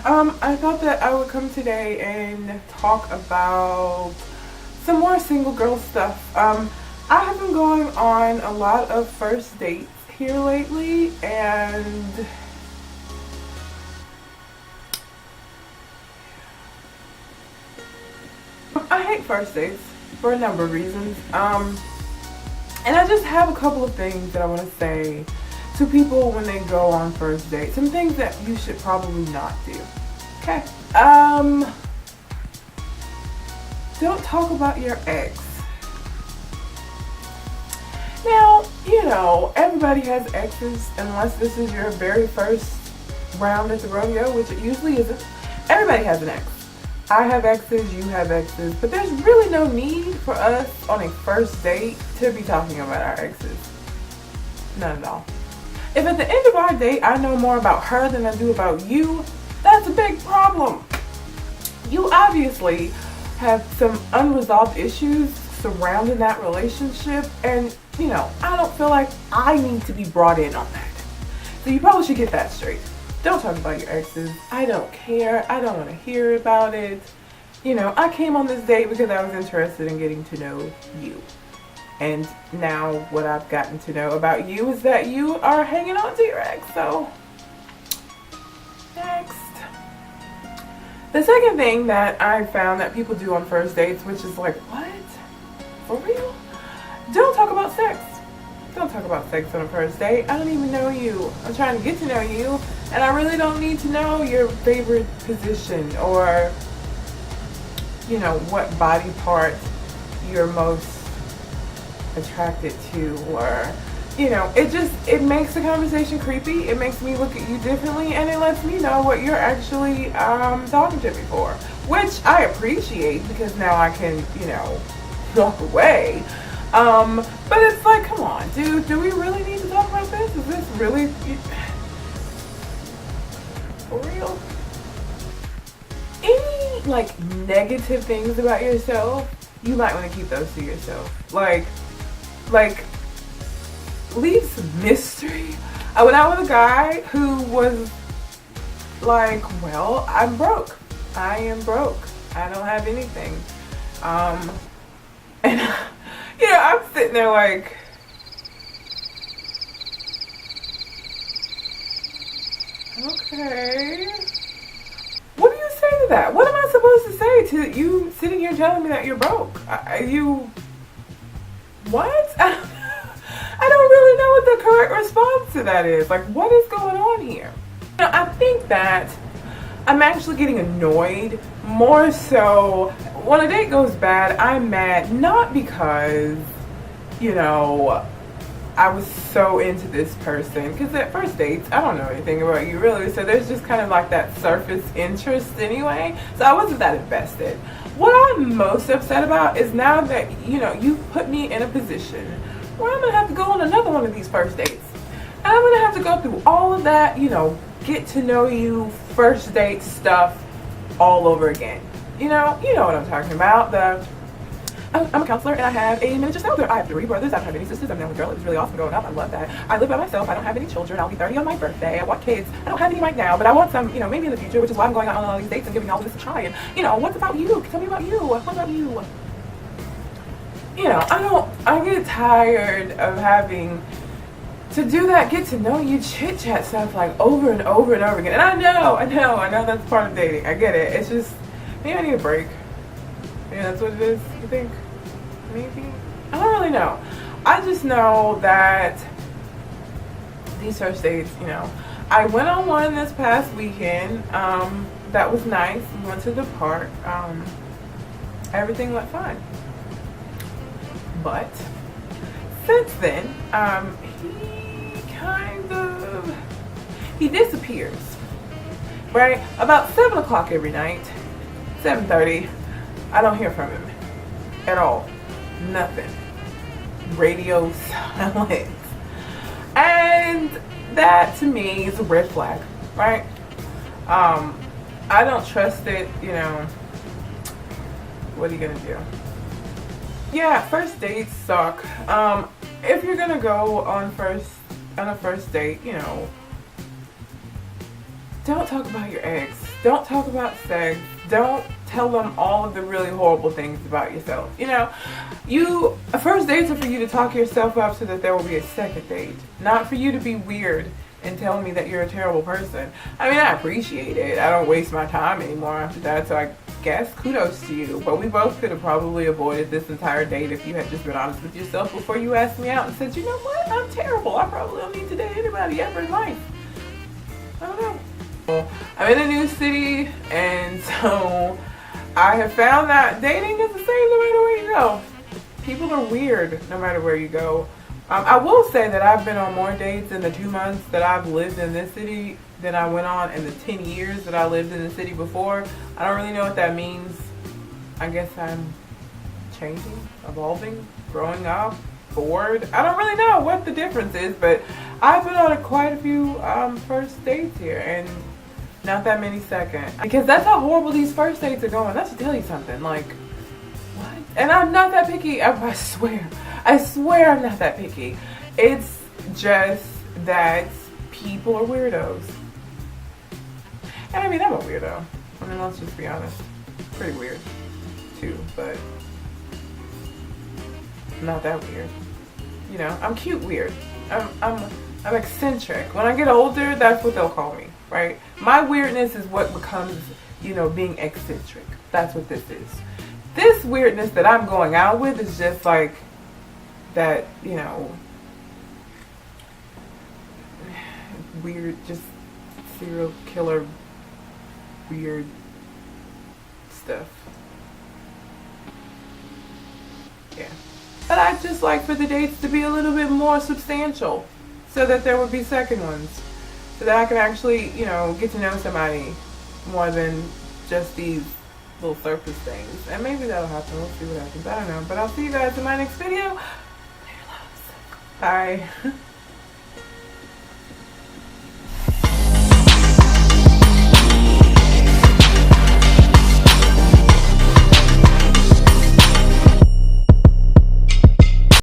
I thought that I would come today and talk about some more single girl stuff. I have been going on a lot of first dates here lately, and I hate first dates for a number of reasons. And I just have a couple of things that I want to say to people when they go on first dates. Some things that you should probably not do. Okay. Don't talk about your ex. Now, you know, everybody has exes unless this is your very first round at the rodeo, which it usually isn't. Everybody has an ex. I have exes, you have exes, but there's really no need for us on a first date to be talking about our exes. None at all. If at the end of our date I know more about her than I do about you, that's a big problem. You obviously have some unresolved issues surrounding that relationship, and you know, I don't feel like I need to be brought in on that. So you probably should get that straight. Don't talk about your exes. I don't care. I don't want to hear about it. You know, I came on this date because I was interested in getting to know you. And now what I've gotten to know about you is that you are hanging on to your ex. So, next. The second thing that I found that people do on first dates, which is like, what? For real? Don't talk about sex. Don't talk about sex on a first date. I don't even know you. I'm trying to get to know you, and I really don't need to know your favorite position or, you know, what body part you're most attracted to, or, you know, it makes the conversation creepy. It makes me look at you differently, and it lets me know what you're actually talking to me for, which I appreciate because now I can, you know, walk away. But it's like, come on, dude, do we really need to talk about this? Is this really for real? Any, like, negative things about yourself, you might want to keep those to yourself. Like, leave some mystery. I went out with a guy who was like, well, I'm broke. I am broke. I don't have anything. And you know, I'm sitting there like, okay. What do you say to that? What am I supposed to say to you sitting here telling me that you're broke? What? I don't really know what the correct response to that is. Like, what is going on here? You know, I think that I'm actually getting annoyed more so when a date goes bad. I'm mad not because, you know, I was so into this person, because at first dates I don't know anything about you really, so there's just kind of like that surface interest anyway, so I wasn't that invested. What I'm most upset about is now that, you know, you put me in a position where I'm gonna have to go on another one of these first dates, and I'm gonna have to go through all of that, you know, get to know you first date stuff all over again. You know what I'm talking about. I'm a counselor, and I have a miniature elder. I have 3 brothers. I don't have any sisters. I'm the only girl. It was really awesome growing up. I love that. I live by myself. I don't have any children. I'll be 30 on my birthday. I want kids. I don't have any right now, but I want some, you know, maybe in the future, which is why I'm going out on all these dates and giving all this a try. And, you know, what's about you? Tell me about you. What about you? You know, I get tired of having to do that get to know you chit chat stuff like over and over and over again. And I know that's part of dating. I get it. It's just, maybe I need a break. Yeah, that's what it is, you think? Maybe? I don't really know. I just know that these first dates, you know, I went on one this past weekend. That was nice. We went to the park. Everything went fine. But since then, he disappears. Right? About 7 o'clock every night, 7:30, I don't hear from him at all. Nothing. Radio silence. And that to me is a red flag, right? I don't trust it, you know. What are you gonna do? Yeah, first dates suck. If you're gonna go on a first date, you know, don't talk about your ex. don't talk about sex. Don't tell them all of the really horrible things about yourself. You know, first dates are for you to talk yourself up so that there will be a second date, not for you to be weird and tell me that you're a terrible person. I mean, I appreciate it. I don't waste my time anymore after that, so I guess kudos to you. But we both could have probably avoided this entire date if you had just been honest with yourself before you asked me out and said, you know what, I'm terrible. I probably don't need to date anybody ever in life. I don't know. Well, I'm in a new city, and so I have found that dating is the same no matter where you go. People are weird no matter where you go. I will say that I've been on more dates in the 2 months that I've lived in this city than I went on in the 10 years that I lived in the city before. I don't really know what that means. I guess I'm changing, evolving, growing up, bored. I don't really know what the difference is, but I've been on quite a few first dates here, and not that many second. Because that's how horrible these first dates are going. That should tell you something. Like, what? And I'm not that picky. I swear. I swear I'm not that picky. It's just that people are weirdos. And I mean, I'm a weirdo. I mean, let's just be honest. Pretty weird, too, but not that weird. You know, I'm cute weird. I'm eccentric. When I get older, that's what they'll call me, right? My weirdness is what becomes, you know, being eccentric. That's what this is. This weirdness that I'm going out with is just like that, you know, weird, just serial killer weird stuff. Yeah. But I'd just like for the dates to be a little bit more substantial so that there would be second ones. So that I can actually, you know, get to know somebody more than just these little surface things. And maybe that'll happen. We'll see what happens. I don't know. But I'll see you guys in my next video. Bye.